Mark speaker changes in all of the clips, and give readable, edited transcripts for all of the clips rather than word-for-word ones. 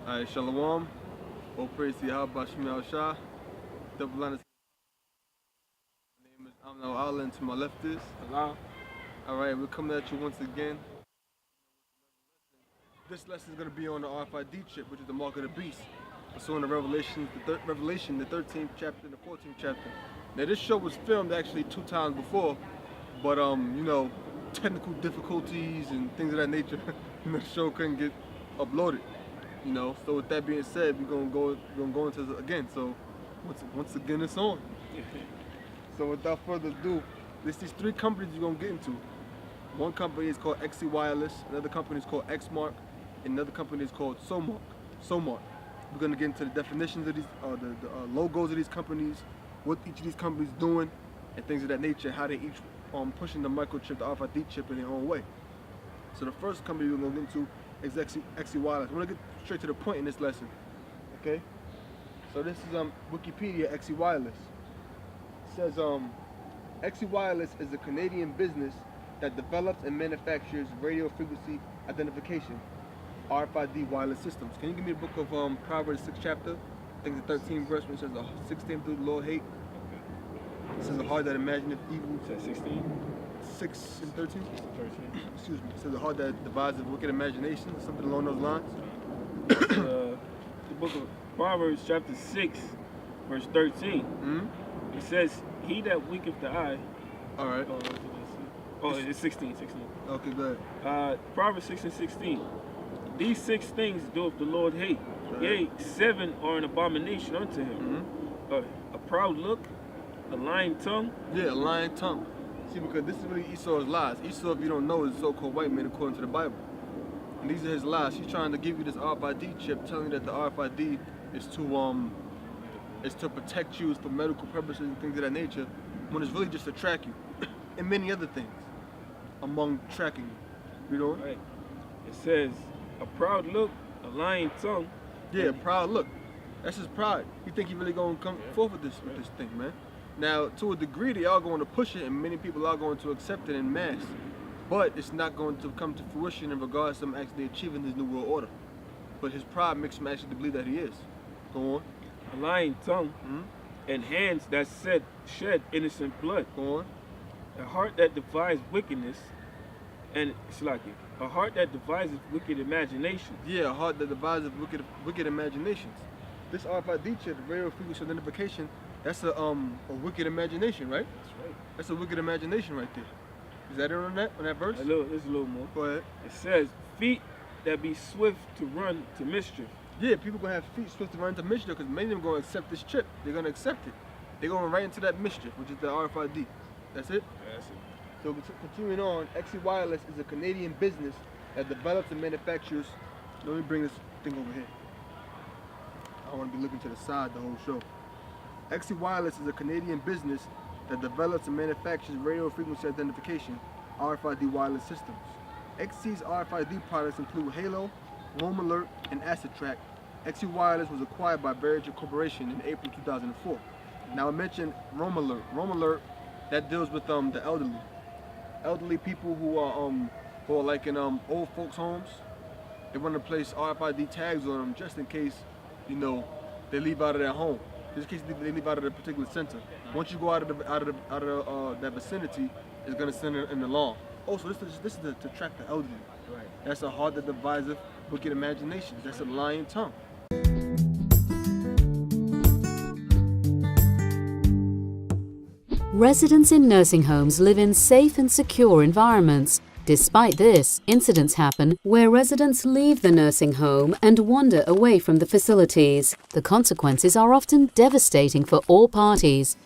Speaker 1: Alright, Shalom. All praise to Yahweh Shemel Shah. Double line. My name is Amno Allah, and to my left is
Speaker 2: Allah.
Speaker 1: Alright, we're coming at you once again. This lesson is going to be on the RFID chip, which is the mark of the beast. So in the Revelation, the 13th chapter and the 14th chapter. Now this show was filmed actually 2 times before, but you know, technical difficulties and things of that nature, the show couldn't get uploaded. You know, so with that being said, we're gonna go into it again. So once again, it's on. So without further ado, there's these 3 companies you're gonna get into. One company is called eXIwireless, another company is called Xmark, and another company is called Somark. We're gonna get into the definitions of these, the logos of these companies, what each of these companies doing, and things of that nature, how they each pushing the microchip, the RFID chip in their own way. So the first company we're gonna get into is eXIwireless. We're gonna get straight to the point in this lesson. Okay? So this is Wikipedia eXIwireless. It says eXIwireless is a Canadian business that develops and manufactures radio frequency identification, RFID wireless systems. Can you give me the book of Proverbs 6th chapter? I think the 13th verse, when it says the 16th through the Lord hate. It says the heart that imagineth evil.
Speaker 2: Is that 16?
Speaker 1: 6 and 13?
Speaker 2: 13.
Speaker 1: Excuse me. It says the heart that devises wicked imagination, something along those lines.
Speaker 2: The book of Proverbs chapter 6, verse 13. It says, he that winketh the eye.
Speaker 1: Alright.
Speaker 2: It's 16.
Speaker 1: Okay, go ahead.
Speaker 2: Proverbs 6 and 16. These 6 things doeth the Lord hate. Yea, 7 are an abomination unto him. A proud look, a lying tongue.
Speaker 1: Yeah, a lying tongue. See, because this is really Esau's lies. Esau, if you don't know, is a so-called white man according to the Bible. And these are his lies. He's trying to give you this RFID chip, telling you that the RFID is to protect you, it's for medical purposes and things of that nature, when it's really just to track you. And many other things among tracking you. You know?
Speaker 2: Right. It says, a proud look, a lying tongue.
Speaker 1: Yeah, proud look. That's his pride. You think he really gonna come forth with this thing, man? Now, to a degree, they are going to push it, and many people are going to accept it in mass. But it's not going to come to fruition in regards to him actually achieving his new world order. But his pride makes him actually believe that he is. Go on.
Speaker 2: A lying tongue, and hands that shed innocent blood.
Speaker 1: Go on.
Speaker 2: A heart that devises wickedness, and it's like it. A heart that devises wicked imaginations.
Speaker 1: Yeah, a heart that devises wicked imaginations. This RFID chip, radio frequency identification, that's a wicked imagination, right?
Speaker 2: That's right.
Speaker 1: That's a wicked imagination right there. Is that it on that verse?
Speaker 2: There's a little more.
Speaker 1: Go ahead.
Speaker 2: It says, feet that be swift to run to mischief.
Speaker 1: Yeah, people gonna have feet swift to run to mischief because many of them gonna accept this chip. They're gonna accept it. They're going right into that mischief, which is the RFID. That's it?
Speaker 2: That's it.
Speaker 1: So continuing on, eXIwireless is a Canadian business that develops and manufactures. Let me bring this thing over here. I want to be looking to the side the whole show. eXIwireless is a Canadian business that develops and manufactures radio frequency identification, RFID wireless systems. XC's RFID products include Halo, Roam Alert, and Asset Track. eXIwireless was acquired by Verizon Corporation in April 2004. Now I mentioned Roam Alert. Roam Alert, that deals with the elderly people who are like in old folks' homes. They want to place RFID tags on them just in case, you know, they leave out of their home. Just in case they leave out of the particular center. Once you go out of that vicinity, it's gonna send an alarm. Also, this is to track the elderly.
Speaker 2: Right.
Speaker 1: That's a heart that deviseth wicked imaginations. That's a lying tongue.
Speaker 3: Residents in nursing homes live in safe and secure environments. Despite this, incidents happen where residents leave the nursing home and wander away from the facilities. The consequences are often devastating for all parties.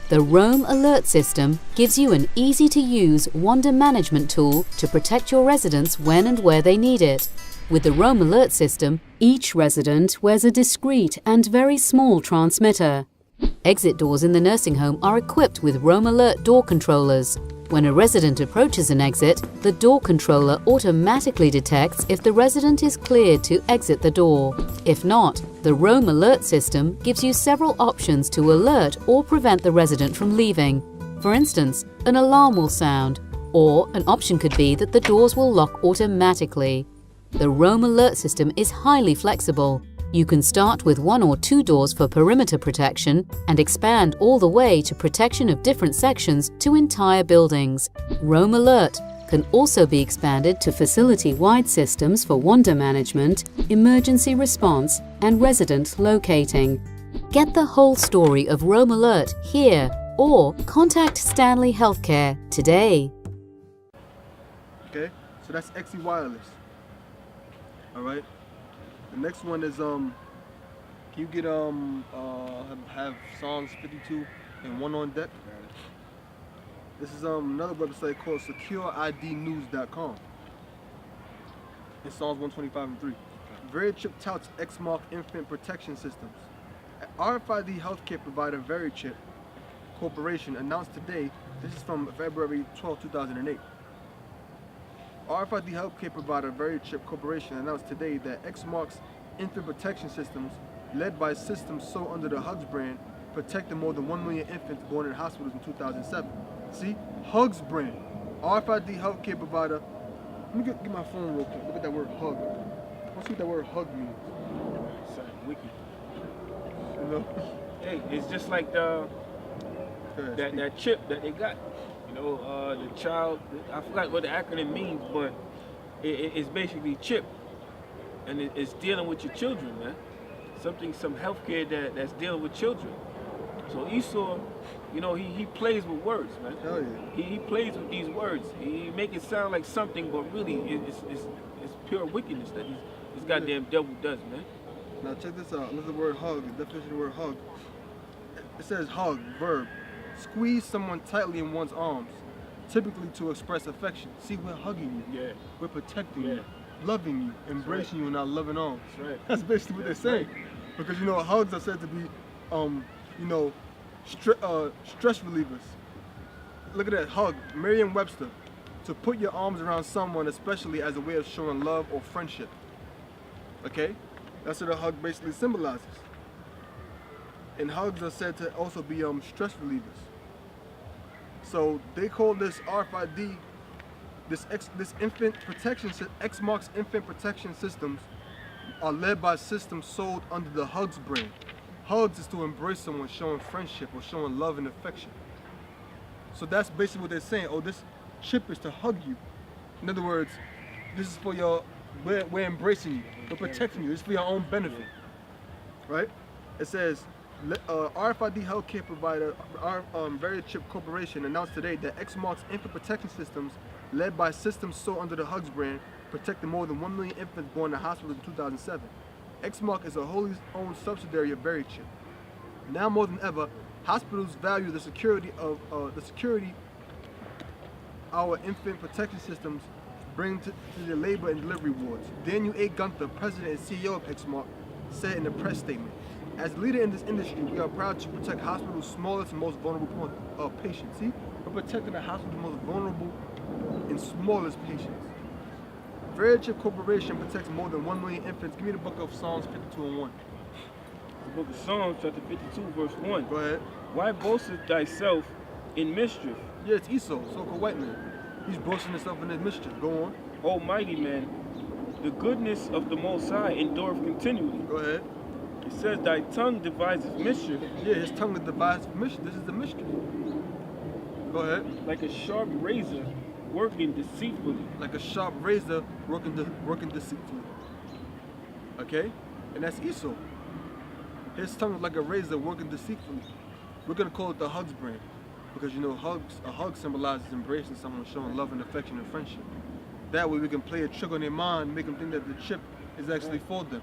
Speaker 3: The Roam Alert system gives you an easy-to-use wander management tool to protect your residents when and where they need it. With the Roam Alert system, each resident wears a discreet and very small transmitter. Exit doors in the nursing home are equipped with Roam Alert door controllers. When a resident approaches an exit, the door controller automatically detects if the resident is cleared to exit the door. If not, the Roam Alert system gives you several options to alert or prevent the resident from leaving. For instance, an alarm will sound, or an option could be that the doors will lock automatically. The Roam Alert system is highly flexible. You can start with 1 or 2 doors for perimeter protection and expand all the way to protection of different sections to entire buildings. Roam Alert can also be expanded to facility-wide systems for wander management, emergency response, and resident locating. Get the whole story of Roam Alert here or contact Stanley Healthcare today.
Speaker 1: Okay, so that's eXIwireless. All right. The next one is can you get have Psalms 52 and 1 on deck? This is another website called SecureIDnews.com. It's Psalms 125 and 3. VeriChip touts Xmark infant protection systems. RFID healthcare provider VeriChip Corporation announced today, this is from February 12, 2008. RFID healthcare provider VeriChip Corporation announced today that Xmark's infant protection systems, led by systems sold under the Hugs brand, protected more than 1 million infants born in hospitals in 2007. See, Hugs brand, RFID healthcare provider. Let me get my phone real quick. Look at that word hug. Let's see what that word hug means.
Speaker 2: Something wiki.
Speaker 1: You know?
Speaker 2: Hey, it's just like the that chip that they got. You know, the child. I forgot what the acronym means, but it's basically chip, and it's dealing with your children, man. Some healthcare that's dealing with children. So Esau, you know, he plays with words, man.
Speaker 1: Hell yeah.
Speaker 2: He plays with these words. He make it sound like something, but really it's pure wickedness that this goddamn devil does, man.
Speaker 1: Now check this out. Look at the word hug. The definition of the word hug. It says hug, verb. Squeeze someone tightly in one's arms, typically to express affection. See, we're hugging you.
Speaker 2: Yeah.
Speaker 1: We're protecting
Speaker 2: Yeah.
Speaker 1: you, loving you, embracing you in our loving arms.
Speaker 2: That's right.
Speaker 1: That's basically what they're saying. Because you know, hugs are said to be, you know, stress relievers. Look at that hug, Merriam-Webster. To put your arms around someone, especially as a way of showing love or friendship. Okay, that's what a hug basically symbolizes. And hugs are said to also be stress relievers. So they call this RFID, this infant protection, Xmark's infant protection systems are led by systems sold under the Hugs brand. Hugs is to embrace someone, showing friendship or showing love and affection. So that's basically what they're saying. Oh, this chip is to hug you. In other words, this is for your, we're embracing you, we're protecting you. It's for your own benefit, right? It says, RFID healthcare provider VeriChip Corporation announced today that Xmark's infant protection systems, led by systems sold under the Hugs brand, protected more than 1 million infants born in hospitals in 2007. Xmark is a wholly owned subsidiary of VeriChip. Now more than ever, hospitals value the security of our infant protection systems bring to their labor and delivery wards. Daniel A. Gunther, president and CEO of Xmark, said in a press statement, "As a leader in this industry, we are proud to protect hospitals' smallest and most vulnerable patients." See, we're protecting the hospital's most vulnerable and smallest patients. VeriChip Corporation protects more than 1 million infants. Give me the book of Psalms 52 and 1.
Speaker 2: The book of Psalms, chapter 52, verse 1.
Speaker 1: Go ahead.
Speaker 2: Why boasteth thyself in mischief?
Speaker 1: Yeah, it's Esau, so-called white man. He's boasting himself in his mischief. Go on.
Speaker 2: Almighty man, the goodness of the Most High endureth continually.
Speaker 1: Go ahead.
Speaker 2: It says, thy tongue deviseth mischief.
Speaker 1: Yeah, his tongue is devised for mischief. This is the mischief. Go ahead.
Speaker 2: Like a sharp razor working deceitfully.
Speaker 1: Like a sharp razor working deceitfully. Okay? And that's Esau. His tongue is like a razor working deceitfully. We're going to call it the Hugs brand. Because you know, a hug symbolizes embracing someone, showing love and affection and friendship. That way we can play a trick on their mind, make them think that the chip is actually for them.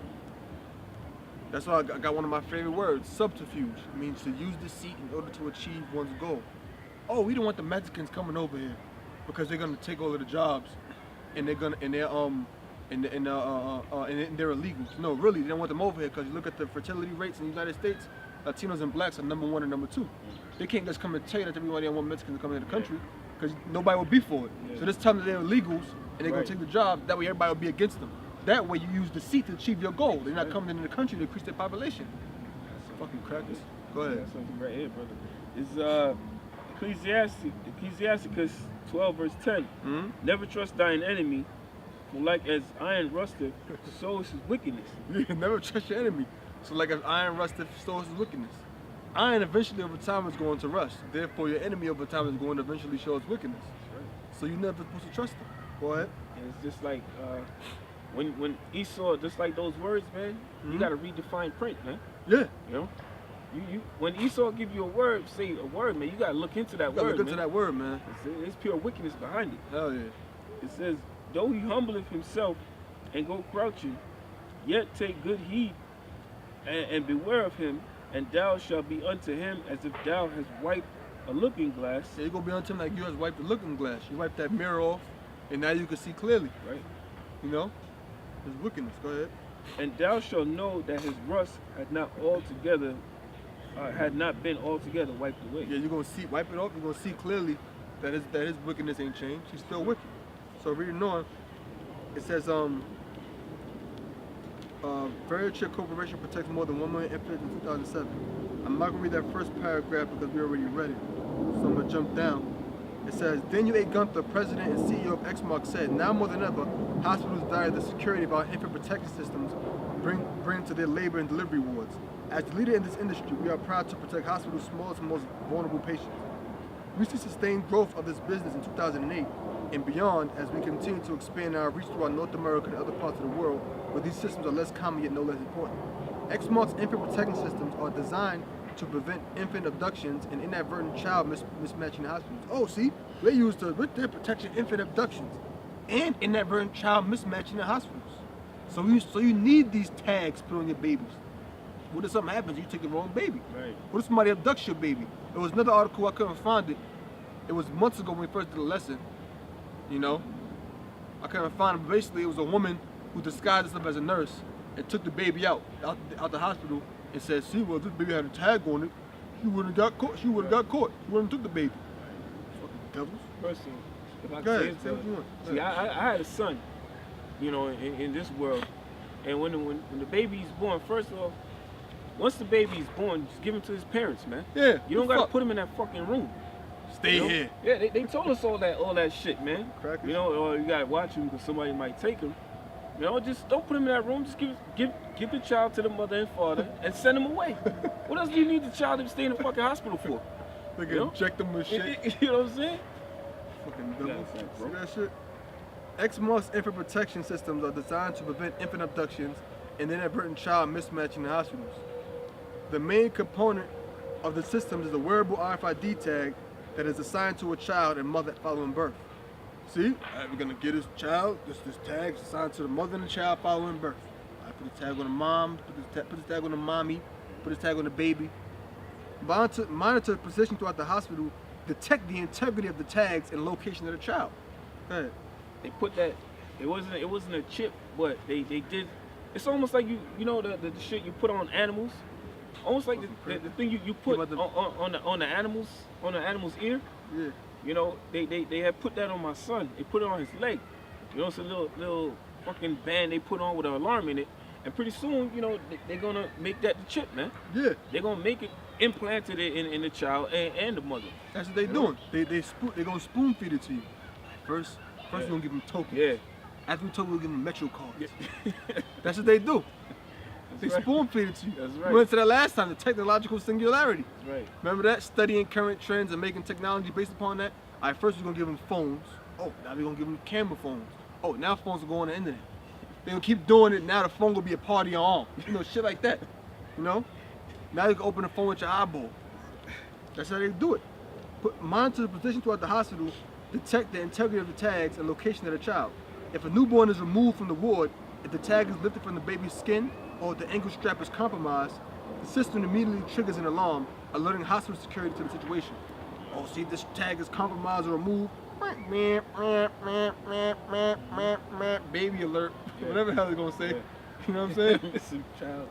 Speaker 1: That's why I got one of my favorite words, subterfuge. It means to use deceit in order to achieve one's goal. Oh, we don't want the Mexicans coming over here because they're gonna take all of the jobs and they're illegals. No, really, they don't want them over here because you look at the fertility rates in the United States, Latinos and blacks are #1 and #2. They can't just come and tell you that everybody don't want Mexicans to come into the country because nobody will be for it. So this time that they're illegals and they're gonna take the job, that way everybody will be against them. That way you use deceit to achieve your goal. They're not coming into the country to increase their population. Fucking crackers. Go ahead.
Speaker 2: That's something right here, brother. It's Ecclesiasticus 12 verse 10.
Speaker 1: Mm-hmm.
Speaker 2: Never trust thine enemy, For like as iron rusteth, so is his wickedness.
Speaker 1: You never trust your enemy. So like if iron rusteth, so is his wickedness. Iron eventually over time is going to rust. Therefore your enemy over time is going to eventually show his wickedness.
Speaker 2: Right.
Speaker 1: So you're never supposed to trust him. Go ahead.
Speaker 2: And it's just like when Esau, just like those words, man, you gotta read the fine print, man.
Speaker 1: Yeah.
Speaker 2: You know? You when Esau give you a word, say a word, man, you gotta look into that word.
Speaker 1: Look into that word, man.
Speaker 2: It's pure wickedness behind it.
Speaker 1: Hell yeah.
Speaker 2: It says, though he humbleth himself and go crouching, yet take good heed and beware of him, and thou shalt be unto him as if thou hast wiped a looking glass.
Speaker 1: Yeah, you're gonna be unto him like you has wiped the looking glass. You wiped that mirror off, and now you can see clearly.
Speaker 2: Right.
Speaker 1: You know? His wickedness. Go ahead.
Speaker 2: And thou shalt know that his rust had not been altogether wiped away.
Speaker 1: Yeah, you're gonna see, wipe it off. You're gonna see clearly that his wickedness ain't changed. He's still wicked. So reading on, it says, Verachip Corporation protects more than 1 million infants in 2007. I'm not gonna read that first paragraph because we already read it. So I'm gonna jump down. It says, Daniel A. Gunther, president and CEO of Xmark, said, now more than ever, hospitals value the security of our infant protection systems bring to their labor and delivery wards. As the leader in this industry, we are proud to protect hospitals' smallest and most vulnerable patients. We see sustained growth of this business in 2008 and beyond as we continue to expand our reach throughout North America and other parts of the world where these systems are less common yet no less important. Xmark's infant protection systems are designed to prevent infant abductions and inadvertent child mismatching in hospitals. Oh, see, they use with their protection infant abductions and inadvertent child mismatching in hospitals. So you need these tags put on your babies. What if something happens? You take the wrong baby.
Speaker 2: Right.
Speaker 1: What if somebody abducts your baby? There was another article, I couldn't find it. It was months ago when we first did a lesson. You know, I couldn't find it. But basically, it was a woman who disguised herself as a nurse and took the baby out the hospital and said, "See, well, this baby had a tag on it. She wouldn't have got caught. She wouldn't have got caught. She wouldn't have took the baby." Fucking devils.
Speaker 2: First, if I
Speaker 1: Go
Speaker 2: can
Speaker 1: ahead,
Speaker 2: say
Speaker 1: say what you want.
Speaker 2: see, I had a son, you know, in this world, and when the baby's born, first of all, once the baby's born, just give him to his parents, man.
Speaker 1: Yeah.
Speaker 2: You don't gotta put him in that fucking room.
Speaker 1: Stay
Speaker 2: you know?
Speaker 1: here.
Speaker 2: Yeah, they told us all that shit, man.
Speaker 1: Crackers.
Speaker 2: You know, or you gotta watch him because somebody might take him. You know, just don't put him in that room. Just give the child to the mother and father and send him away. What else do you need the child to stay in the fucking hospital for?
Speaker 1: They can inject them with shit.
Speaker 2: You know what I'm saying?
Speaker 1: Fucking devils.
Speaker 2: Yeah,
Speaker 1: See
Speaker 2: bro.
Speaker 1: that shit? Xmark's infant protection systems are designed to prevent infant abductions and inadvertent child mismatching in hospitals. The main component of the systems is a wearable RFID tag that is assigned to a child and mother following birth. See, we're gonna get this child, this tag is assigned to the mother and the child following birth. I put the tag on the mom, put this tag on the mommy, put this tag on the baby. Monitor position throughout the hospital, detect the integrity of the tags and location of the child. Go ahead.
Speaker 2: They put that. It wasn't a chip, but they did. It's almost like you know the shit you put on animals. Almost like the thing you put on the animal's ear.
Speaker 1: Yeah.
Speaker 2: You know, they had put that on my son. They put it on his leg. You know, it's a little fucking band they put on with an alarm in it. And pretty soon, you know, they're gonna make that the chip, man.
Speaker 1: Yeah.
Speaker 2: They're gonna make it implanted in the child and the mother.
Speaker 1: That's what they're doing. They're gonna spoon feed it to you. First we're gonna give them tokens.
Speaker 2: Yeah.
Speaker 1: After we token, we'll give them Metro cards. That's what they do. They spoon feed it to you.
Speaker 2: That's
Speaker 1: We
Speaker 2: right.
Speaker 1: went to that last time, the technological singularity.
Speaker 2: That's right.
Speaker 1: Remember that? Studying current trends and making technology based upon that. All right, first we're gonna give them phones. Oh, now we're gonna give them camera phones. Oh, now phones will go on the internet. They're gonna keep doing it. Now the phone will be a part of your arm. You know, shit like that. You know? Now you can open the phone with your eyeball. That's how they do it. Monitor the position throughout the hospital, detect the integrity of the tags and location of the child. If a newborn is removed from the ward, if the tag is lifted from the baby's skin, or if the ankle strap is compromised, the system immediately triggers an alarm, alerting hospital security to the situation. Oh, see, this tag is compromised or removed. Baby alert.
Speaker 2: Yeah.
Speaker 1: Whatever the hell they're gonna say.
Speaker 2: Yeah.
Speaker 1: You know what I'm saying?
Speaker 2: Missing child.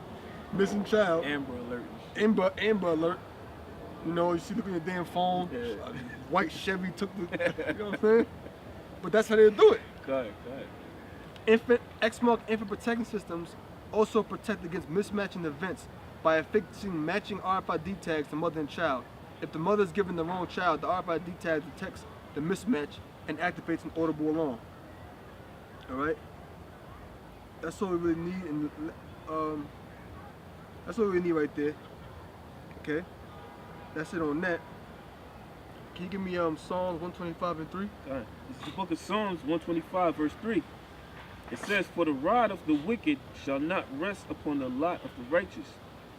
Speaker 1: Missing child.
Speaker 2: Amber alert.
Speaker 1: Amber alert. You know, you see, look at your damn phone.
Speaker 2: Yeah.
Speaker 1: White Chevy took the. You know what I'm saying? But that's how they do it.
Speaker 2: Go ahead.
Speaker 1: Xmark infant protection systems also protect against mismatching events by affixing matching RFID tags to mother and child. If the mother is given the wrong child, the RFID tag detects the mismatch and activates an audible alarm. All right. that's all we really need, and that's what we need right there. Okay, that's it on that. Can you give me Psalms 125 and 3?
Speaker 2: All right. This is the book of Psalms 125, verse 3. It says, "For the rod of the wicked shall not rest upon the lot of the righteous."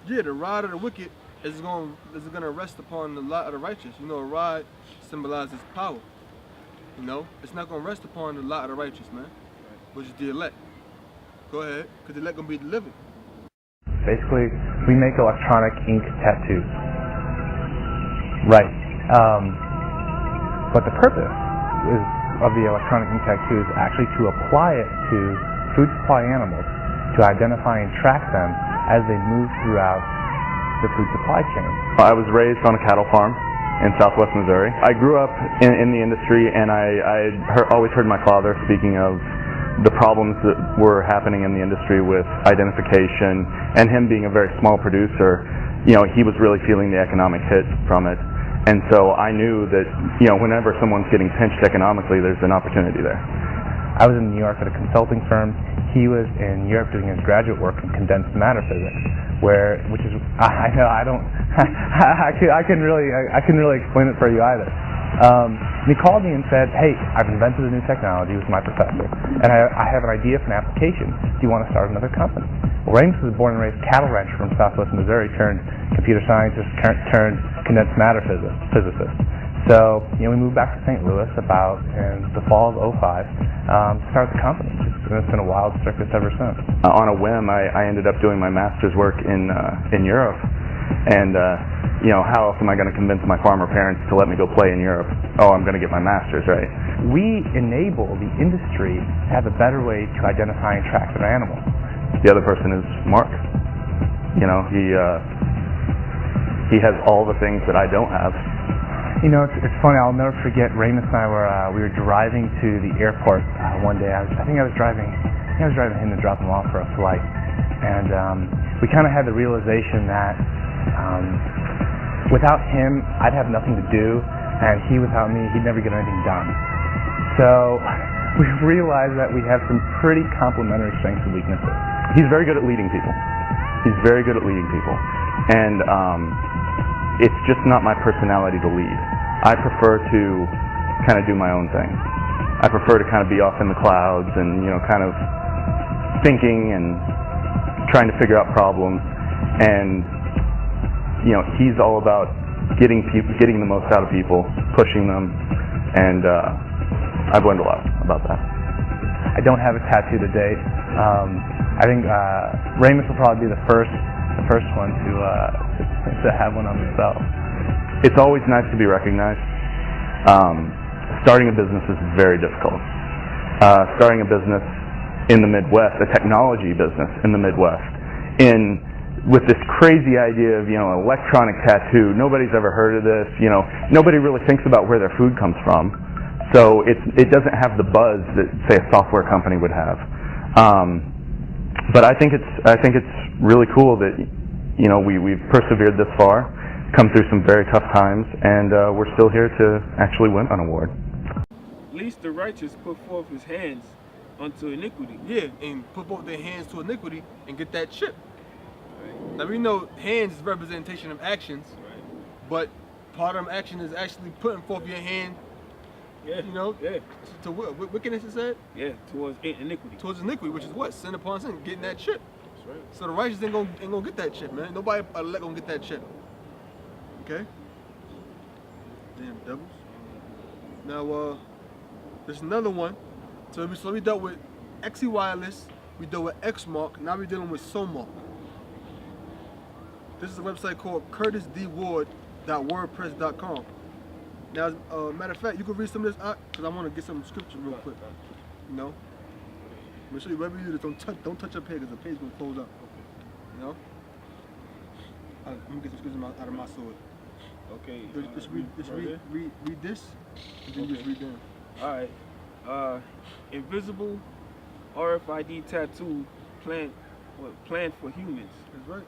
Speaker 1: Yeah, the rod of the wicked is gonna rest upon the lot of the righteous. You know, a rod symbolizes power. You know, it's not gonna rest upon the lot of the righteous, man, which is the elect. Go ahead, because the elect gonna be delivered.
Speaker 4: Basically, we make electronic ink tattoos. Right. But the purpose of the electronic ink tattoo is actually to apply it to food supply animals to identify and track them as they move throughout the food supply chain.
Speaker 5: I was raised on a cattle farm in southwest Missouri. I grew up in the industry, and I always heard my father speaking of the problems that were happening in the industry with identification, and him being a very small producer, you know, he was really feeling the economic hit from it. And so I knew that, you know, whenever someone's getting pinched economically, there's an opportunity there.
Speaker 4: I was in New York at a consulting firm. He was in Europe doing his graduate work in condensed matter physics, which is, I know I don't, I couldn't really explain it for you either. And he called me and said, "Hey, I've invented a new technology with my professor, and I have an idea for an application. Do you want to start another company?" Well, Ramus was a born and raised cattle rancher from southwest Missouri, turned computer scientist, turned condensed matter physicist. So, you know, we moved back to St. Louis in the fall of '05 to start the company. It's been a wild circus ever since.
Speaker 5: On a whim, I ended up doing my master's work in Europe, and you know, how else am I going to convince my farmer parents to let me go play in Europe? Oh, I'm going to get my master's, right?
Speaker 4: We enable the industry to have a better way to identify and track their animals.
Speaker 5: The other person is Mark. You know, he has all the things that I don't have.
Speaker 4: You know, it's funny. I'll never forget. Ramus and I we were driving to the airport one day. I think I was driving him to drop him off for a flight, and we kind of had the realization that without him, I'd have nothing to do, and he without me, he'd never get anything done. So we realized that we have some pretty complementary strengths and weaknesses.
Speaker 5: He's very good at leading people. He's very good at leading people, and it's just not my personality to lead. I prefer to kind of do my own thing. I prefer to kind of be off in the clouds and, you know, kind of thinking and trying to figure out problems. And, you know, he's all about getting the most out of people, pushing them, and I've learned a lot about that.
Speaker 4: I don't have a tattoo to date. I think Ramus will probably be the first one to have one on himself.
Speaker 5: It's always nice to be recognized. Starting a business is very difficult. Starting a business in the Midwest, a technology business in the Midwest, with this crazy idea of, you know, electronic tattoo. Nobody's ever heard of this. You know, nobody really thinks about where their food comes from. So it doesn't have the buzz that, say, a software company would have. But I think it's really cool that, you know, we've persevered this far, come through some very tough times, and we're still here to actually win an award.
Speaker 2: Least the righteous put forth his hands unto iniquity.
Speaker 1: Yeah, and put both their hands to iniquity and get that chip. Right. Now we know hands is representation of actions, right, but part of action is actually putting forth your hand.
Speaker 2: Yeah.
Speaker 1: You know. Yeah. To what? Wickedness is said.
Speaker 2: Yeah. Towards iniquity.
Speaker 1: Towards iniquity, which is what? Sin upon sin, getting that chip.
Speaker 2: That's right.
Speaker 1: So the righteous ain't gonna get that chip, man. Nobody elect gonna get that chip. Okay. Damn devils. Now there's another one. So we dealt with eXIwireless, we dealt with Xmark, now we're dealing with Somark. This is a website called curtisdward.wordpress.com. Now, matter of fact, you can read some of this out because I want to get some scripture real quick. You know, I'm gonna show you whatever you do. Don't touch up here because the page gonna close up. You know, I'm gonna get some scripture out of my sword.
Speaker 2: Okay.
Speaker 1: Just read this, and then just read them.
Speaker 2: All right. Invisible RFID tattoo planned for humans.
Speaker 1: That's right.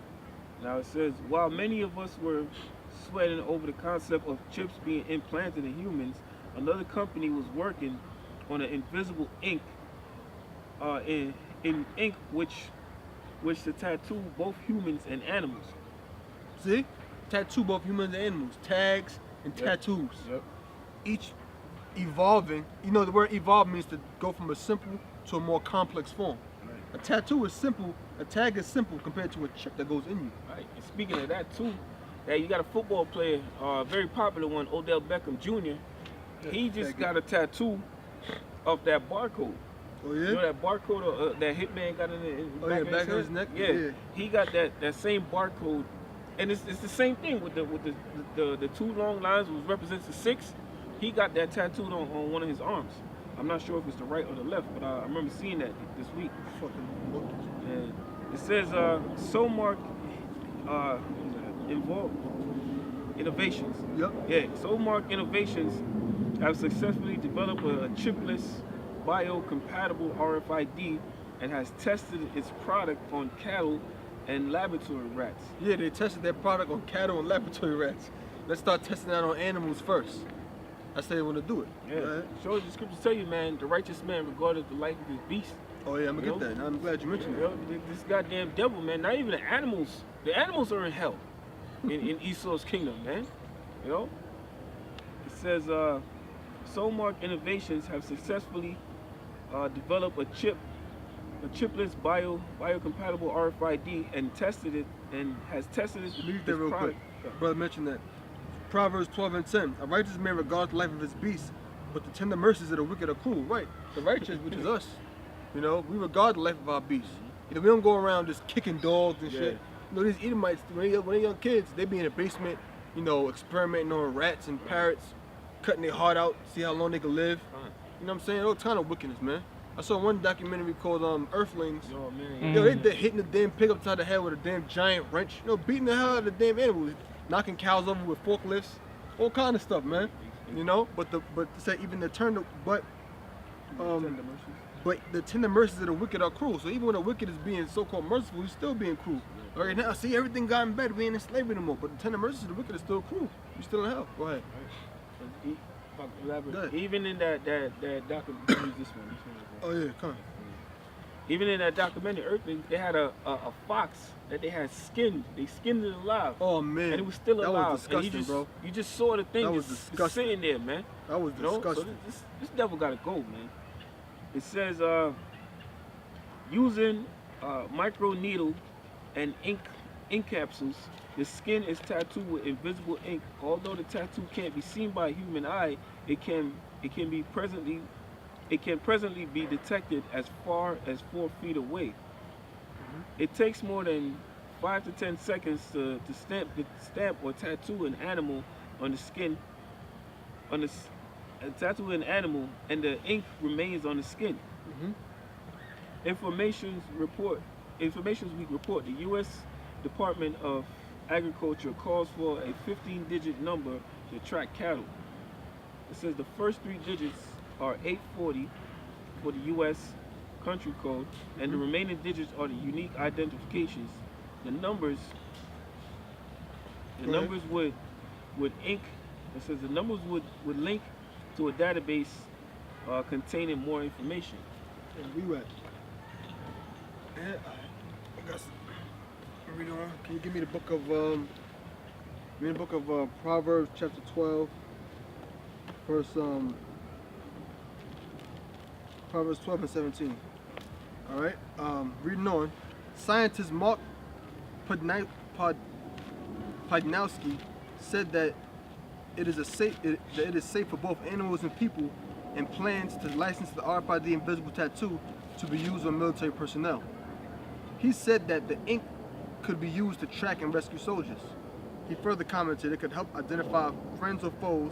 Speaker 2: Now it says, while many of us were sweating over the concept of chips being implanted in humans, another company was working on an invisible ink in ink, which to tattoo both humans and animals.
Speaker 1: See? Tattoo both humans and animals. Tags and tattoos.
Speaker 2: Yep.
Speaker 1: Each evolving. You know, the word evolve means to go from a simple to a more complex form.
Speaker 2: Right.
Speaker 1: A tattoo is simple. A tag is simple compared to a chip that goes in you.
Speaker 2: Right. And speaking of that too, that you got a football player, very popular one, Odell Beckham Jr. He just got a tattoo of that barcode.
Speaker 1: Oh yeah?
Speaker 2: You know that barcode that Hitman got in the
Speaker 1: back of his neck?
Speaker 2: Yeah.
Speaker 1: Yeah.
Speaker 2: He got that same barcode, and it's the same thing with the two long lines, which represents the 6. He got that tattooed on one of his arms. I'm not sure if it's the right or the left, but I remember seeing that this week. And it says Somark involved innovations.
Speaker 1: Yep.
Speaker 2: Yeah, Xmark Innovations have successfully developed a chipless, biocompatible RFID and has tested its product on cattle and laboratory rats.
Speaker 1: Yeah, they tested their product on cattle and laboratory rats. Let's start testing that on animals first. That's how they want to do it.
Speaker 2: Yeah.
Speaker 1: Right?
Speaker 2: Sure, the scriptures tell you, man, the righteous man regarded the life of his beast.
Speaker 1: Oh yeah, I'm gonna
Speaker 2: You
Speaker 1: get
Speaker 2: know?
Speaker 1: that. I'm glad you mentioned
Speaker 2: You
Speaker 1: that.
Speaker 2: know, this goddamn devil, man, not even the animals are in hell in Esau's kingdom, man. You know? It says, Somark Innovations have successfully developed a chipless biocompatible RFID and has tested it.
Speaker 1: Leave that real quick. Brother mentioned that. Proverbs 12:10. A righteous man regards the life of his beast, but the tender mercies of the wicked are cruel. Right. The righteous, which is us. You know, we regard the life of our beasts. You know, we don't go around just kicking dogs and shit. You know, these Edomites, when they're young kids, they be in the basement, you know, experimenting on rats and parrots, cutting their heart out, see how long they can live. You know what I'm saying? All kind of wickedness, man. I saw one documentary called Earthlings.
Speaker 2: Yo, man.
Speaker 1: Yo, they hitting the damn pig upside the head with a damn giant wrench. You know, beating the hell out of the damn animals, knocking cows over with forklifts, all kind of stuff, man. You know, but to say even the tender mercies of the wicked are cruel. So even when the wicked is being so-called merciful, he's still being cruel. All right, now see everything gotten better. We ain't in slavery no more. But the tender mercies of the wicked is still cruel. You still in hell. Go ahead.
Speaker 2: Elaborate. Even in that documentary, this one.
Speaker 1: Oh yeah, come on.
Speaker 2: Even in that documentary, Earthling, they had a fox that they had skinned. They skinned it alive.
Speaker 1: Oh man,
Speaker 2: and it was still alive.
Speaker 1: That was disgusting, bro.
Speaker 2: You just saw the thing
Speaker 1: that was
Speaker 2: just sitting there, man.
Speaker 1: That was disgusting.
Speaker 2: So this devil gotta go, man. It says using micro needle and ink capsules, the skin is tattooed with invisible ink. Although the tattoo can't be seen by a human eye, it can presently be detected as far as 4 feet away. It takes more than 5 to 10 seconds to stamp or tattoo an animal on the skin. Tattoo an animal, and the ink remains on the skin. Information Week report: the U.S. Department of Agriculture calls for a 15-digit number to track cattle. It says the first 3 digits are 840 for the U.S. country code, and the remaining digits are the unique identifications. The numbers would ink. It says the numbers would link to a database containing more information.
Speaker 1: And we went. Yeah, I got some. Read on. Can you give me the book of Proverbs chapter 12, verse Proverbs 12 and 17. All right. Reading on. Scientist Mark Podnowski said that it is safe for both animals and people, and plans to license the RFID invisible tattoo to be used on military personnel. He said that the ink could be used to track and rescue soldiers. He further commented it could help identify friends or foes,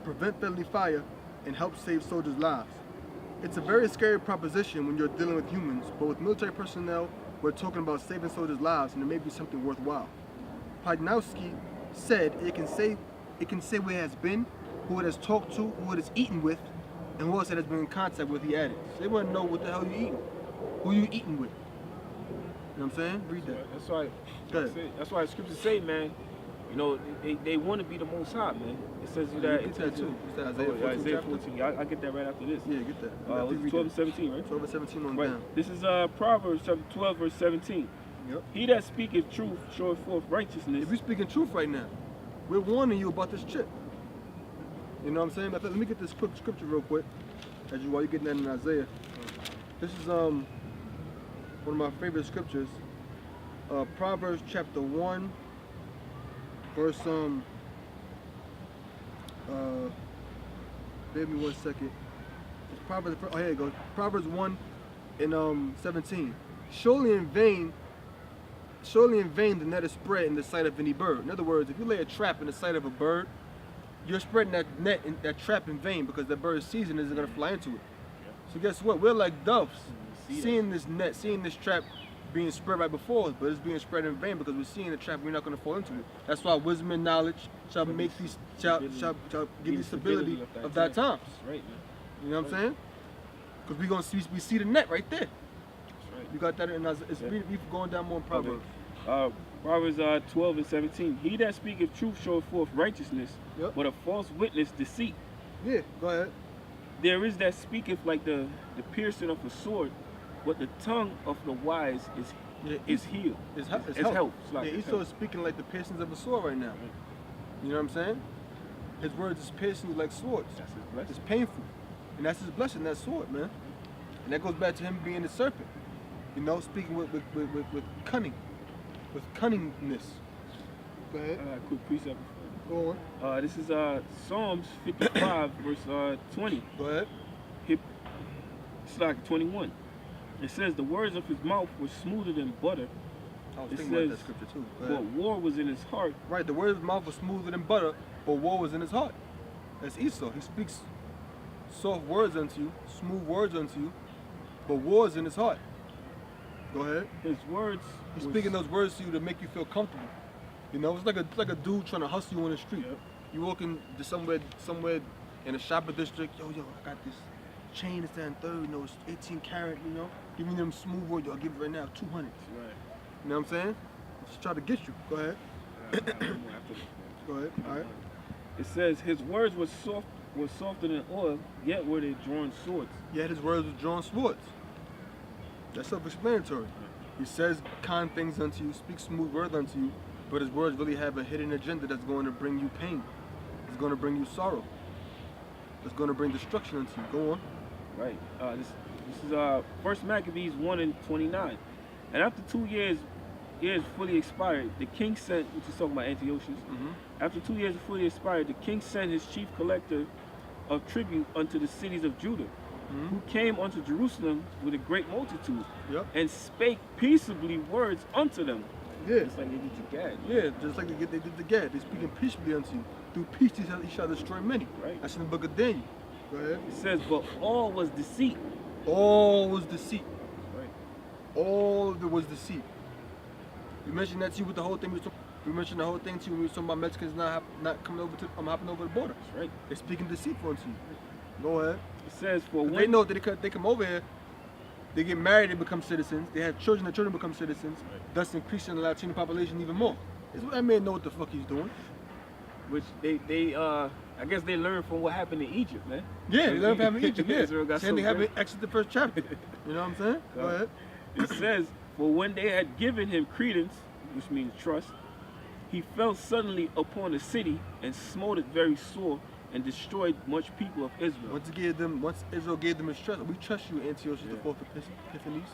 Speaker 1: prevent friendly fire, and help save soldiers' lives. It's a very scary proposition when you're dealing with humans, but with military personnel, we're talking about saving soldiers' lives, and it may be something worthwhile. Podnowski said it can say where it has been, who it has talked to, who it has eaten with, and who else it has been in contact with, he added. So they want to know what the hell you eating, who you eating with. You know what I'm saying? Read that.
Speaker 2: That's why.
Speaker 1: Go ahead.
Speaker 2: That's why the scriptures say, man, You know, they want to be the Most High, man. It says you that.
Speaker 1: Get that too. Is that
Speaker 2: Isaiah 14. I'll get that right after this.
Speaker 1: Yeah, get that.
Speaker 2: 12 and 17, right?
Speaker 1: 12 and 17 on
Speaker 2: Right.
Speaker 1: down.
Speaker 2: This is Proverbs chapter 12, verse 17.
Speaker 1: Yep.
Speaker 2: He that speaketh truth showeth forth righteousness.
Speaker 1: If you're speaking truth right now, we're warning you about this chip. You know what I'm saying? Let me get this quick scripture real quick, while you're getting that in Isaiah. This is one of my favorite scriptures. Proverbs chapter 1, verse give me 1 second. It's Proverbs. Oh, here you go. Proverbs 1 and 17. Surely in vain the net is spread in the sight of any bird. In other words, if you lay a trap in the sight of a bird, you're spreading that net, that trap in vain, because that bird's season isn't going to fly into it. So guess what? We're like doves, seeing this net, seeing this trap being spread right before us, but it's being spread in vain because we're seeing the trap. We're not going to fall into it. That's why wisdom and knowledge shall make these shall give you stability of that times.
Speaker 2: That's right, man.
Speaker 1: You know what I'm saying? Because we see the net right there.
Speaker 2: That's right.
Speaker 1: You got that in us. We're going down more in Proverbs.
Speaker 2: Okay. Proverbs 12 and 17. He that speaketh truth showeth forth righteousness,
Speaker 1: Yep.
Speaker 2: but a false witness deceit.
Speaker 1: Yeah, go ahead.
Speaker 2: There is that speaketh like the piercing of a sword, but the tongue of the wise is healed.
Speaker 1: It's
Speaker 2: health. It's like
Speaker 1: yeah,
Speaker 2: it's
Speaker 1: Esau
Speaker 2: health.
Speaker 1: is speaking like the piercings of a sword right now. You know what I'm saying? His words is piercing you like swords.
Speaker 2: That's his blessing.
Speaker 1: It's painful. And that's his blessing, that sword, man. And that goes back to him being the serpent. You know, speaking with cunning. With cunningness. Go ahead.
Speaker 2: Quick precept.
Speaker 1: Go on.
Speaker 2: This is Psalms 55, verse 20.
Speaker 1: Go ahead.
Speaker 2: It's like 21. It says, the words of his mouth were smoother than butter.
Speaker 1: I was
Speaker 2: It
Speaker 1: thinking about that
Speaker 2: says,
Speaker 1: scripture too. Go
Speaker 2: but
Speaker 1: ahead.
Speaker 2: war was in his heart.
Speaker 1: Right, the word of his mouth was smoother than butter, but war was in his heart. That's Esau. He speaks soft words unto you, smooth words unto you, but war is in his heart. Go ahead.
Speaker 2: His words.
Speaker 1: He's speaking those words to you to make you feel comfortable. You know, it's like a dude trying to hustle you on the street.
Speaker 2: Yep.
Speaker 1: You walking to somewhere in a shopping district. Yo, I got this chain that's in third. You know, it's 18 karat. You know, giving them smooth words. I'll give it right now, 200.
Speaker 2: Right.
Speaker 1: You know what I'm saying? Just try to get you. Go ahead. Go ahead. All right.
Speaker 2: It says his words were softer than oil, yet were they drawn swords.
Speaker 1: Yet his words were drawn swords. That's self-explanatory. He says kind things unto you, speaks smooth words unto you, but his words really have a hidden agenda that's going to bring you pain. It's going to bring you sorrow. It's going to bring destruction unto you. Go on.
Speaker 2: Right. This is 1 Maccabees 1 and 29. And after 2 years fully expired, the king sent, which is talking about Antiochus. After 2 years fully expired, the king sent his chief collector of tribute unto the cities of Judah, who came unto Jerusalem with a great multitude, and spake peaceably words unto them.
Speaker 1: Yeah.
Speaker 2: Just like they did to Gad.
Speaker 1: Yeah, just like they did to Gad. They're speaking peaceably unto you. Through peace he shall destroy many.
Speaker 2: Right.
Speaker 1: That's in the book of Daniel. Go ahead.
Speaker 2: It says, but all was deceit.
Speaker 1: All was deceit.
Speaker 2: Right.
Speaker 1: All of it was deceit. We mentioned that to you with the whole thing. We mentioned the whole thing to you when we were talking about Mexicans not coming over to hopping over the border.
Speaker 2: That's right.
Speaker 1: They're speaking deceitful unto you. Go ahead.
Speaker 2: It says, for when
Speaker 1: They know that they come over here, they get married, they become citizens. They have children, the children become citizens, thus increasing the Latino population even more. That man know what the fuck he's doing.
Speaker 2: which they I guess they learned from what happened in Egypt, man.
Speaker 1: Yeah, they learned from Egypt. Yeah,
Speaker 2: Israel got
Speaker 1: same thing
Speaker 2: so
Speaker 1: happened
Speaker 2: great.
Speaker 1: in Exodus, the first chapter. You know what I'm saying? Go ahead.
Speaker 2: It says, for when they had given him credence, which means trust, he fell suddenly upon the city and smote it very sore and destroyed much people of Israel.
Speaker 1: Once Israel gave them his trust, we trust you, Antiochus the fourth Epiphanes.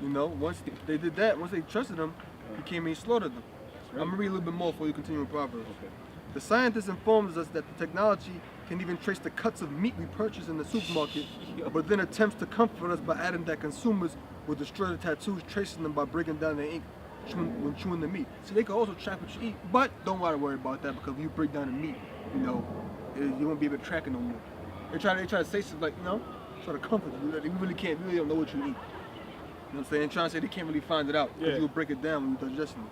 Speaker 1: You know, once they did that, once they trusted him, he came and he slaughtered them.
Speaker 2: Right.
Speaker 1: I'm gonna read a little bit more before you continue in Proverbs.
Speaker 2: Okay.
Speaker 1: The scientist informs us that the technology can even trace the cuts of meat we purchase in the supermarket, but then attempts to comfort us by adding that consumers will destroy the tattoos, tracing them by breaking down the ink when chewing the meat. So they can also track what you eat, but don't worry about that, because when you break down the meat, you know, you won't be able to track it no more. They try to say something like, you know, try to comfort you. They really don't know what you eat. You know what I'm saying? Trying to say they can't really find it out, because you'll break it down when you're digesting it.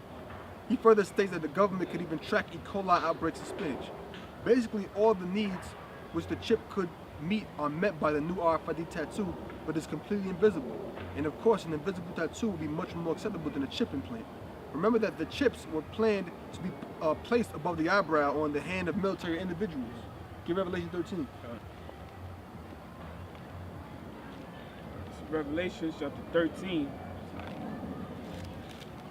Speaker 1: He further states that the government could even track E. coli outbreaks in spinach. Basically, all the needs which the chip could meet are met by the new RFID tattoo, but it's completely invisible. And of course, an invisible tattoo would be much more acceptable than a chip implant. Remember that the chips were planned to be placed above the eyebrow on the hand of military individuals. Give Revelation 13.
Speaker 2: Revelation chapter 13.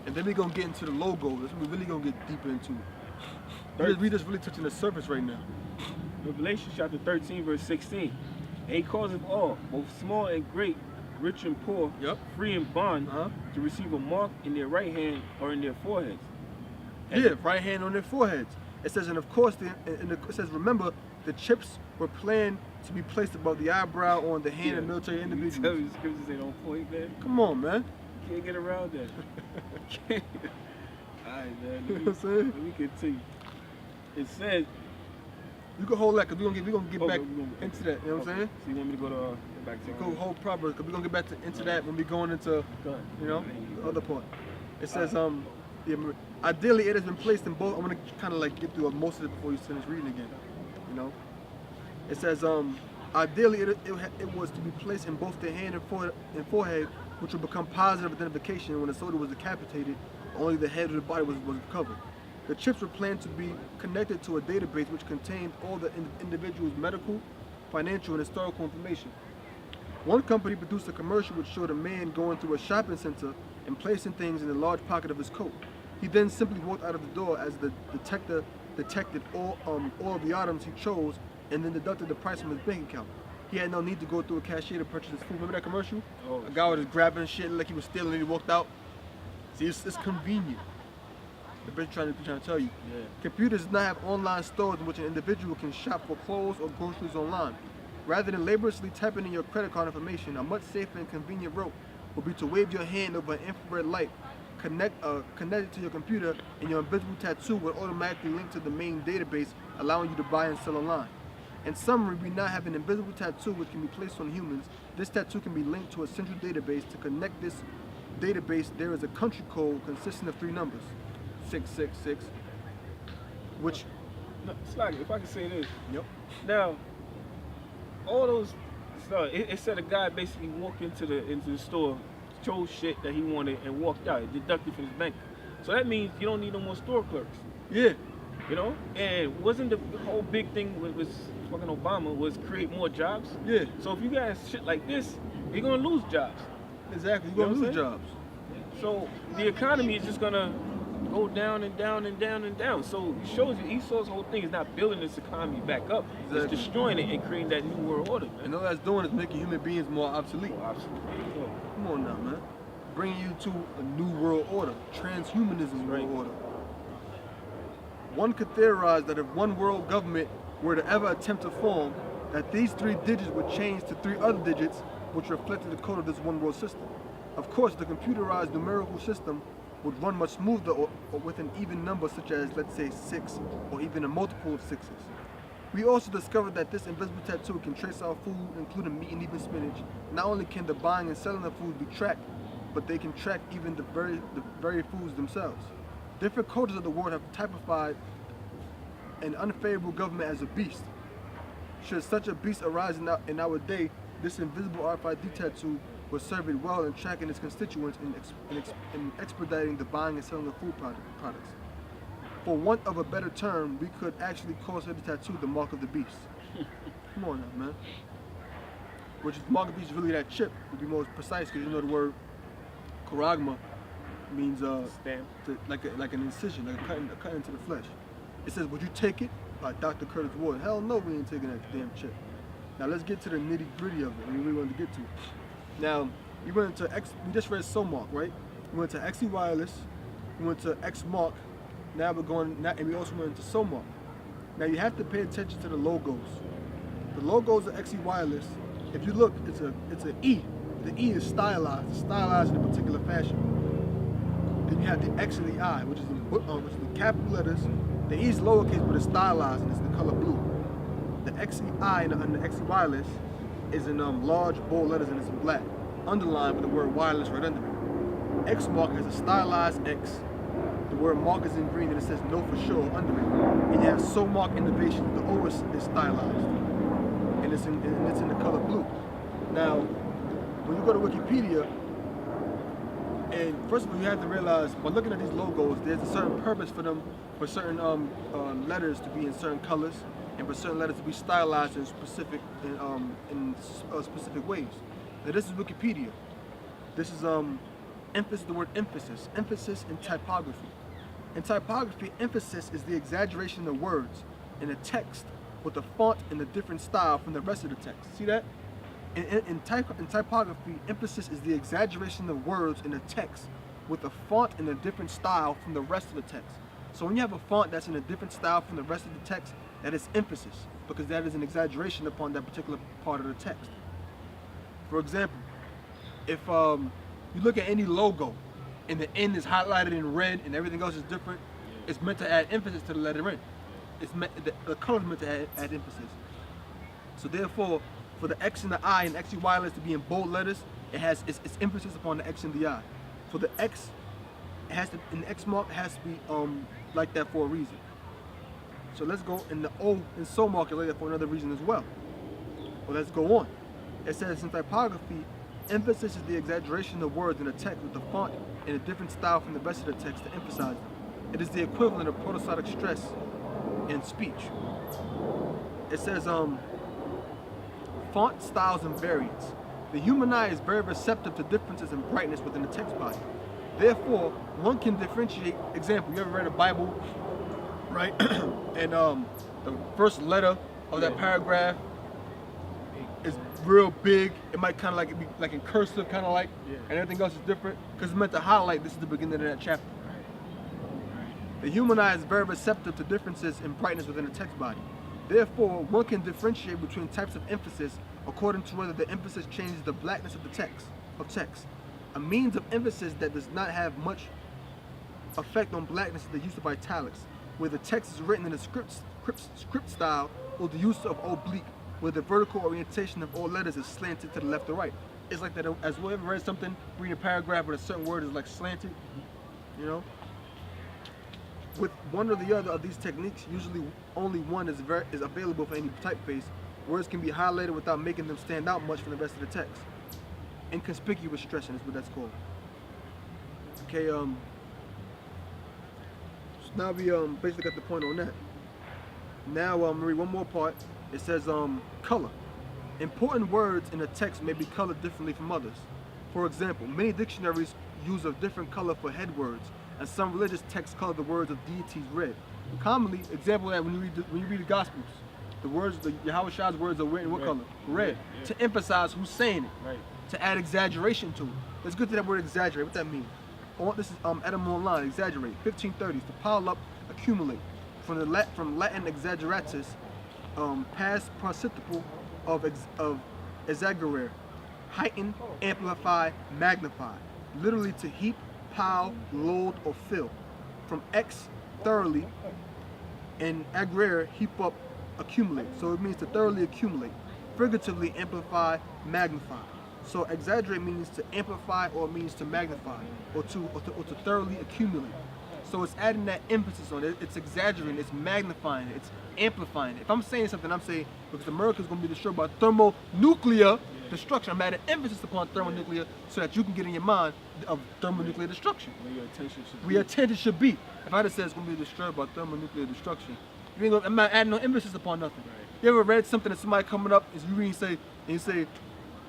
Speaker 1: And then we're going to get into the logo. That's what we're really going to get deeper into. We just really touching the surface right now.
Speaker 2: Revelation chapter 13, verse 16. And he causeth all, both small and great, rich and poor, free and bond, to receive a mark in their right hand or in their foreheads. And
Speaker 1: right hand on their foreheads. It says, and of course, it says, remember, the chips were planned to be placed above the eyebrow on the hand of military individuals.
Speaker 2: You tell me the scriptures ain't on point, man.
Speaker 1: Come on, man.
Speaker 2: You can't get around that. Alright, man.
Speaker 1: You know what I'm saying?
Speaker 2: Let me continue. It says,
Speaker 1: you can hold that because we're gonna get back into that. You know what I'm saying?
Speaker 2: So you want me to go back to
Speaker 1: go hold Proverbs because we're gonna get back into that when we're going into the other part. It says ideally it has been placed in both. I'm gonna kind of like get through most of it before you finish reading again. You know, it says ideally it was to be placed in both the hand and forehead, which would become positive identification when the soldier was decapitated. Only the head of the body was covered. The chips were planned to be connected to a database which contained all the individual's medical, financial, and historical information. One company produced a commercial which showed a man going through a shopping center and placing things in a large pocket of his coat. He then simply walked out of the door as the detector detected all of the items he chose and then deducted the price from his bank account. He had no need to go through a cashier to purchase his food. Remember that commercial?
Speaker 2: Oh,
Speaker 1: a guy was just grabbing shit like he was stealing and he walked out. See, it's convenient. The bitch trying to tell you.
Speaker 2: Yeah.
Speaker 1: Computers do not have online stores in which an individual can shop for clothes or groceries online. Rather than laboriously tapping in your credit card information, a much safer and convenient route would be to wave your hand over an infrared light connected to your computer, and your invisible tattoo would automatically link to the main database, allowing you to buy and sell online. In summary, we now have an invisible tattoo which can be placed on humans. This tattoo can be linked to a central database. To connect this database, there is a country code consisting of 3 numbers. 666, which
Speaker 2: Slack, if I can say this.
Speaker 1: Yep.
Speaker 2: Now, all those stuff. It said a guy basically walked into the store, chose shit that he wanted, and walked out. It deducted from his bank. So that means you don't need no more store clerks.
Speaker 1: Yeah.
Speaker 2: You know. And wasn't the whole big thing with fucking Obama was create more jobs?
Speaker 1: Yeah.
Speaker 2: So if you guys shit like this, you're gonna lose jobs.
Speaker 1: Exactly. You're gonna lose jobs.
Speaker 2: So the economy is just gonna go down and down and down and down. So it shows you Esau's whole thing is not building this economy back up.
Speaker 1: Exactly.
Speaker 2: It's destroying it and creating that new world order, man.
Speaker 1: And all that's doing is making human beings more obsolete.
Speaker 2: Absolutely.
Speaker 1: Come on now, man. Bringing you to a new world order, transhumanism world order. One could theorize that if one world government were to ever attempt to form, that these 3 digits would change to 3 other digits which reflected the code of this one world system. Of course, the computerized numerical system would run much smoother or with an even number such as, let's say, 6 or even a multiple of 6s. We also discovered that this invisible tattoo can trace our food, including meat and even spinach. Not only can the buying and selling of food be tracked, but they can track even the very foods themselves. Different cultures of the world have typified an unfavorable government as a beast. Should such a beast arise in our day, this invisible RFID tattoo will serve it well in tracking its constituents in expediting the buying and selling of food products. For want of a better term, we could actually call such a tattoo the mark of the beast. Come on now, man. Which is, mark of the beast is really that chip, to be more precise, because you know the word charagma means like an incision, like a cut into the flesh. It says, would you take it? By Dr. Curtis Ward. Hell no, we ain't taking that damn chip. Now let's get to the nitty gritty of it, we really wanted to get to it. Now, we just read Somark, right? We went to eXIwireless, we went to Xmark, now and we also went into Somark. Now you have to pay attention to the logos. The logos of eXIwireless, if you look, it's an E. The E is stylized in a particular fashion. Then you have the X and the I, which is the capital letters. The E is lowercase, but it's stylized and it's the color blue. The XI and the eXIwireless is in large bold letters and it's in black, underlined with the word wireless right under it. Xmark has a stylized X. The word mark is in green and it says no for sure under it. And you have Somark Innovation. The O is stylized, and it's in the color blue. Now, when you go to Wikipedia, And first of all, you have to realize by looking at these logos, there's a certain purpose for them, for certain letters to be in certain colors, and for certain letters to be stylized in specific specific ways. Now this is Wikipedia. This is the word emphasis. Emphasis in typography. In typography, emphasis is the exaggeration of words in a text with a font in a different style from the rest of the text. See that? In typography, emphasis is the exaggeration of words in a text with a font in a different style from the rest of the text. So when you have a font that's in a different style from the rest of the text, that is emphasis, because that is an exaggeration upon that particular part of the text. For example, if you look at any logo and the N is highlighted in red and everything else is different, it's meant to add emphasis to the letter N. The color is meant to add emphasis. So therefore, for the X and the I in eXIwireless to be in bold letters, it's emphasis upon the X and the I. For the X, it has to, in the Xmark, it has to be like that for a reason. So let's go in the O in Somark like that for another reason as well. Well, let's go on. It says in typography, emphasis is the exaggeration of words in a text with the font in a different style from the rest of the text to emphasize them. It is the equivalent of prosodic stress in speech. It says font styles and variants. The human eye is very receptive to differences in brightness within the text body. Therefore, one can differentiate. Example, you ever read a Bible, right? And the first letter of that paragraph is real big. It might kind of be like in cursive, kind of like, and everything else is different because it's meant to highlight this is the beginning of that chapter. The human eye is very receptive to differences in brightness within the text body. Therefore, one can differentiate between types of emphasis according to whether the emphasis changes the blackness of the text. A means of emphasis that does not have much effect on blackness is the use of italics, where the text is written in a script style, or the use of oblique, where the vertical orientation of all letters is slanted to the left or right. It's like that as well. Ever read something, reading a paragraph where a certain word is like slanted, you know? With one or the other of these techniques, usually only one is available for any typeface. Words can be highlighted without making them stand out much from the rest of the text. Inconspicuous stressing is what that's called. Okay, so now we basically got the point on that. Now I'm gonna read one more part. It says color. Important words in a text may be colored differently from others. For example, many dictionaries use a different color for head words, and some religious texts color the words of deities red. Commonly, example of that when you read the Gospels, the words, the Yahweh Shai's words are written in what color? Red. To emphasize who's saying it. Right. To add exaggeration to it. Let's get to that word exaggerate. What that means? This is Adam online. Exaggerate. 1530s. To pile up, accumulate. From Latin exaggeratus, past participle of exaggerare. Heighten, amplify, magnify. Literally to heap, pile, load, or fill. From ex, thoroughly, and aggrare, heap up, accumulate. So it means to thoroughly accumulate. Figuratively, amplify, magnify. So exaggerate means to amplify, or it means to magnify, or to thoroughly accumulate. So it's adding that emphasis on it. It's exaggerating, it's magnifying it, it's amplifying it. If I'm saying something, I'm saying because America is going to be destroyed by thermonuclear destruction. I'm adding emphasis upon thermonuclear so that you can get in your mind of thermonuclear destruction. Where your attention should be. If I just said it's going to be destroyed by thermonuclear destruction, I'm not adding no emphasis upon nothing. Right. You ever read something that somebody coming up is you read and say,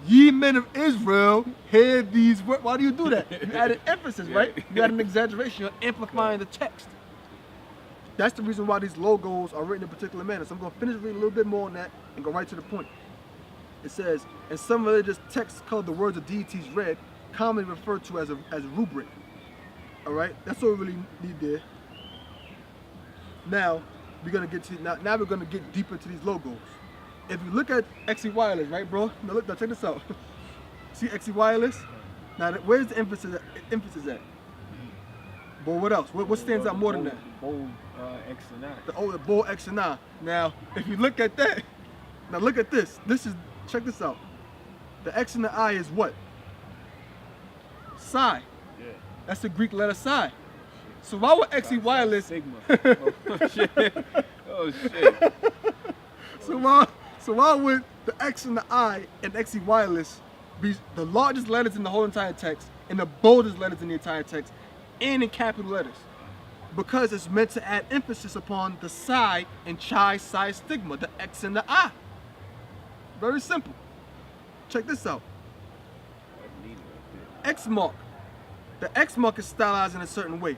Speaker 1: "Ye men of Israel, hear these words." Why do you do that? You added emphasis, right? You add an exaggeration. You're amplifying the text. That's the reason why these logos are written in a particular manner. So I'm going to finish reading a little bit more on that and go right to the point. It says, in some religious texts called the words of deities red, commonly referred to as rubric. All right, that's what we really need there. Now we're gonna get deeper into these logos. If you look at eXIwireless, right, bro? Now check this out. See eXIwireless? Now where's the emphasis at? But what else? What stands out more than that?
Speaker 2: Bold X and I.
Speaker 1: The bold X and I. Now, if you look at that, now look at this. Check this out. The X and the I is what? Psi. Yeah. That's the Greek letter psi. So why would eXIwireless?
Speaker 2: Sigma. Oh shit. Oh shit.
Speaker 1: So why would the X and the I in eXIwireless be the largest letters in the whole entire text, in the boldest letters in the entire text, and in capital letters. Because it's meant to add emphasis upon the psi and chi psi stigma, the X and the I. Very simple. Check this out. Xmark. The Xmark is stylized in a certain way.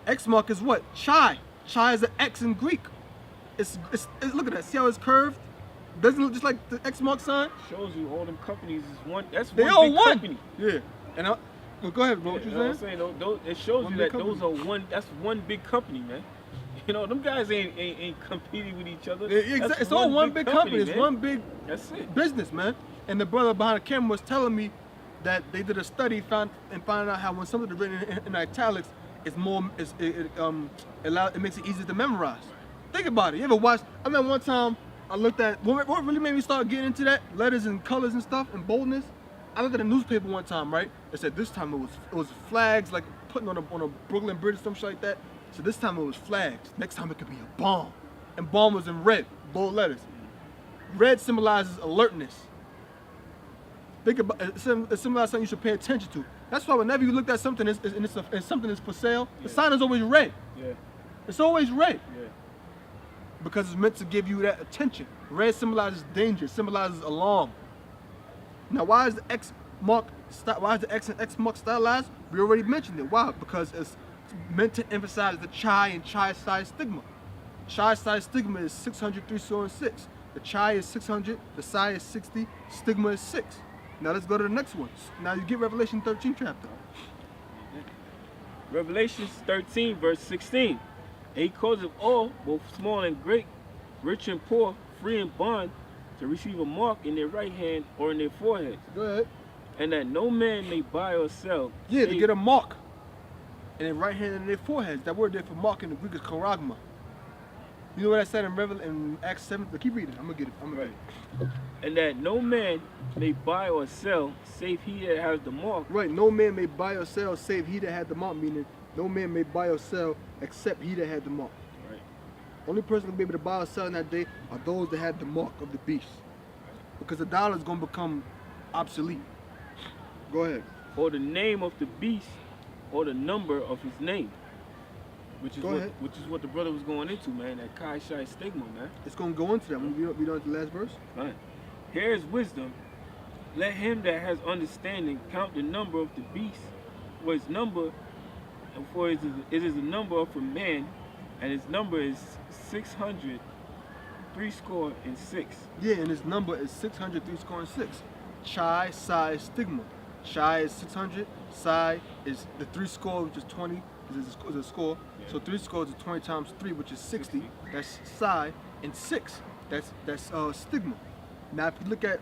Speaker 1: Xmark is what? Chi. Chi is an X in Greek. It's look at that. See how it's curved? Doesn't it look just like the Xmark sign?
Speaker 2: Shows you all them companies is one. That's
Speaker 1: They
Speaker 2: one
Speaker 1: all
Speaker 2: big
Speaker 1: one.
Speaker 2: company.
Speaker 1: Yeah. And well, go ahead, bro. What you
Speaker 2: know
Speaker 1: saying?
Speaker 2: what I'm saying? It shows
Speaker 1: One
Speaker 2: you
Speaker 1: big
Speaker 2: that those
Speaker 1: company.
Speaker 2: are one. That's one big company, man. You know, them guys ain't competing with each other.
Speaker 1: Exactly. It's all one big company. It's
Speaker 2: man.
Speaker 1: one big
Speaker 2: That's it.
Speaker 1: business, man. And the brother behind the camera was telling me that they did a study found out how when something is written in italics, it's more it makes it easier to memorize. Think about it. You ever watched? I remember one time I looked at what really made me start getting into that letters and colors and stuff and boldness. I looked at a newspaper one time, right? It said this time it was flags like putting on a Brooklyn Bridge or some shit like that. So this time it was flags. Next time it could be a bomb, and bomb was in red, bold letters. Red symbolizes alertness. Think about it symbolizes something you should pay attention to. That's why whenever you look at something and something is for sale, the sign is always red.
Speaker 2: Yeah.
Speaker 1: It's always red.
Speaker 2: Yeah.
Speaker 1: Because it's meant to give you that attention. Red symbolizes danger, symbolizes alarm. Now, why is the X and X mark stylized? We already mentioned it. Why? Because it's meant to emphasize the chi and chi psi stigma. Chi psi stigma is 600, 3 score, and 6. The chi is 600, the psi is 60, stigma is 6. Now let's go to the next one. Now you get Revelation 13 chapter.
Speaker 2: Revelation 13 verse 16. And he causeth all, both small and great, rich and poor, free and bond, to receive a mark in their right hand or in their foreheads.
Speaker 1: Go ahead.
Speaker 2: And that no man may buy or sell.
Speaker 1: Yeah, to get a mark in their right hand and in their foreheads. That word there for mark in the Greek is charagma. You know what I said in Acts 7? Keep reading. I'm gonna get it.
Speaker 2: And that no man may buy or sell, save he that has the mark.
Speaker 1: Right. No man may buy or sell save he that had the mark. Meaning, no man may buy or sell except he that had the mark.
Speaker 2: Right.
Speaker 1: Only person gonna be able to buy or sell in that day are those that had the mark of the beast. Because the dollar is gonna become obsolete. Go ahead.
Speaker 2: Or the name of the beast, or the number of his name. Which is what the brother was going into, man. That Chi Psi stigma, man.
Speaker 1: It's gonna go into that. When we read on to the last verse.
Speaker 2: Right. Here is wisdom. Let him that has understanding count the number of the beast, for his number, for it is the number of a man, and his number is 600, 3 score and 6.
Speaker 1: Yeah, and his number is 600, 3 score and 6. Chi Psi stigma. Chi is 600. Psi is the 3 score, which is 20. Is a score. Yeah. So 3 scores is 20 times 3, which is 60. That's psi, and 6. That's stigma. Now, if you look at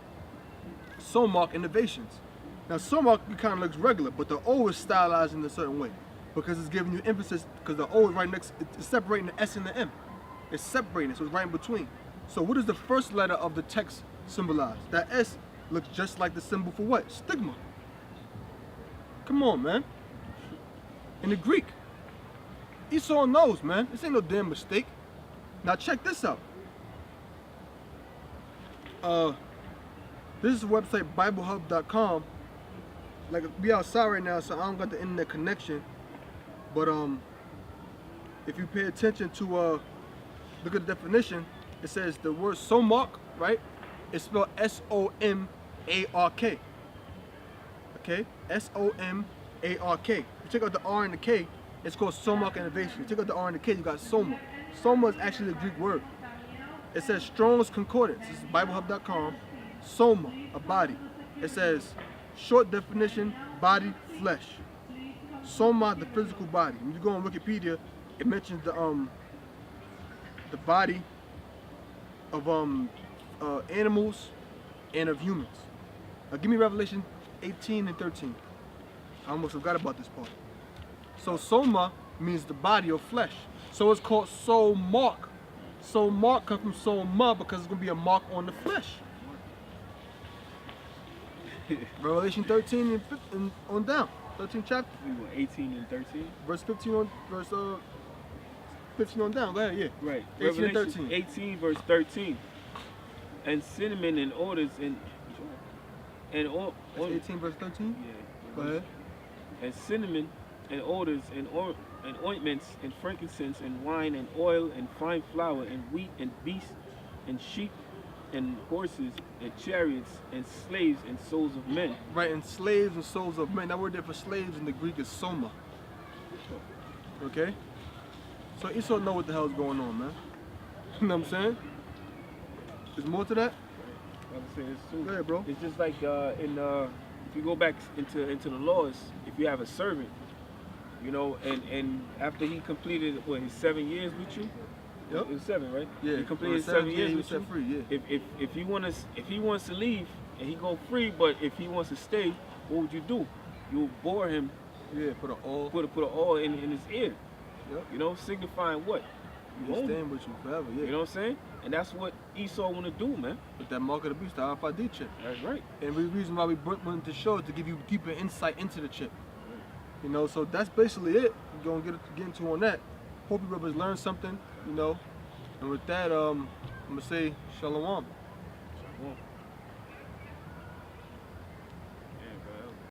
Speaker 1: Somark innovations, now Somark kind of looks regular, but the O is stylized in a certain way because it's giving you emphasis. Because the O is right next, it's separating the S and the M. It's separating, so it's right in between. So what does the first letter of the text symbolize? That S looks just like the symbol for what? Stigma. Come on, man. In the Greek. Esau knows, man. This ain't no damn mistake. Now check this out. This is the website BibleHub.com. Like, we outside right now, so I don't got the internet connection. But if you pay attention to look at the definition, it says the word Somark, right? It's spelled S-O-M-A-R-K. Okay? S-O-M-A-R-K. You take out the R and the K, it's called Somark Innovation. You take out the R and the K, you got Soma. Soma is actually a Greek word. It says Strong's Concordance. This is BibleHub.com. Soma, a body. It says short definition, body, flesh. Soma, the physical body. When you go on Wikipedia, it mentions the body of animals and of humans. Now give me Revelation 18 and 13. I almost forgot about this part. So Soma means the body or flesh. So it's called Somark. Somark comes from Soma because it's going to be a mark on the flesh. Revelation 13 and 15 on down. 13th chapter.
Speaker 2: We were 18 and 13.
Speaker 1: Verse 15 on 15 on down. Go ahead, yeah.
Speaker 2: Right.
Speaker 1: 18 and
Speaker 2: Revelation
Speaker 1: 13.
Speaker 2: 18 verse 13. And cinnamon and orders and all.
Speaker 1: That's 18 verse 13?
Speaker 2: Yeah.
Speaker 1: Go ahead.
Speaker 2: and cinnamon, and odors, and ointments, and frankincense, and wine, and oil, and fine flour, and wheat, and beasts, and sheep, and horses, and chariots, and slaves, and souls of men.
Speaker 1: Right, and slaves and souls of men. That word there for slaves in the Greek is soma. Okay? So Esau know what the hell's going on, man. You know what I'm saying? There's more to that?
Speaker 2: I'm saying it's true.
Speaker 1: Go ahead, bro.
Speaker 2: It's just like if you go back into the laws, if you have a servant, you know, and after he completed his 7 years with you,
Speaker 1: Yep.
Speaker 2: it was 7, right?
Speaker 1: Yeah.
Speaker 2: He completed 7 years
Speaker 1: he
Speaker 2: with
Speaker 1: was
Speaker 2: you.
Speaker 1: set free, yeah.
Speaker 2: If he wants to leave and he go free, but if he wants to stay, what would you do? You would bore him,
Speaker 1: Yeah, put an all.
Speaker 2: put an oil in his ear.
Speaker 1: Yep.
Speaker 2: You know, signifying what?
Speaker 1: He's
Speaker 2: own him.
Speaker 1: staying with you forever, yeah.
Speaker 2: You know what I'm saying? And that's what Esau want to do, man.
Speaker 1: With that mark of the beast, the RFID chip.
Speaker 2: That's right.
Speaker 1: And the reason why we wanted to show is to give you deeper insight into the chip. You know, so that's basically it. We're gonna get into on that. Hope you brothers learned something, you know. And with that, I'm gonna say shalom.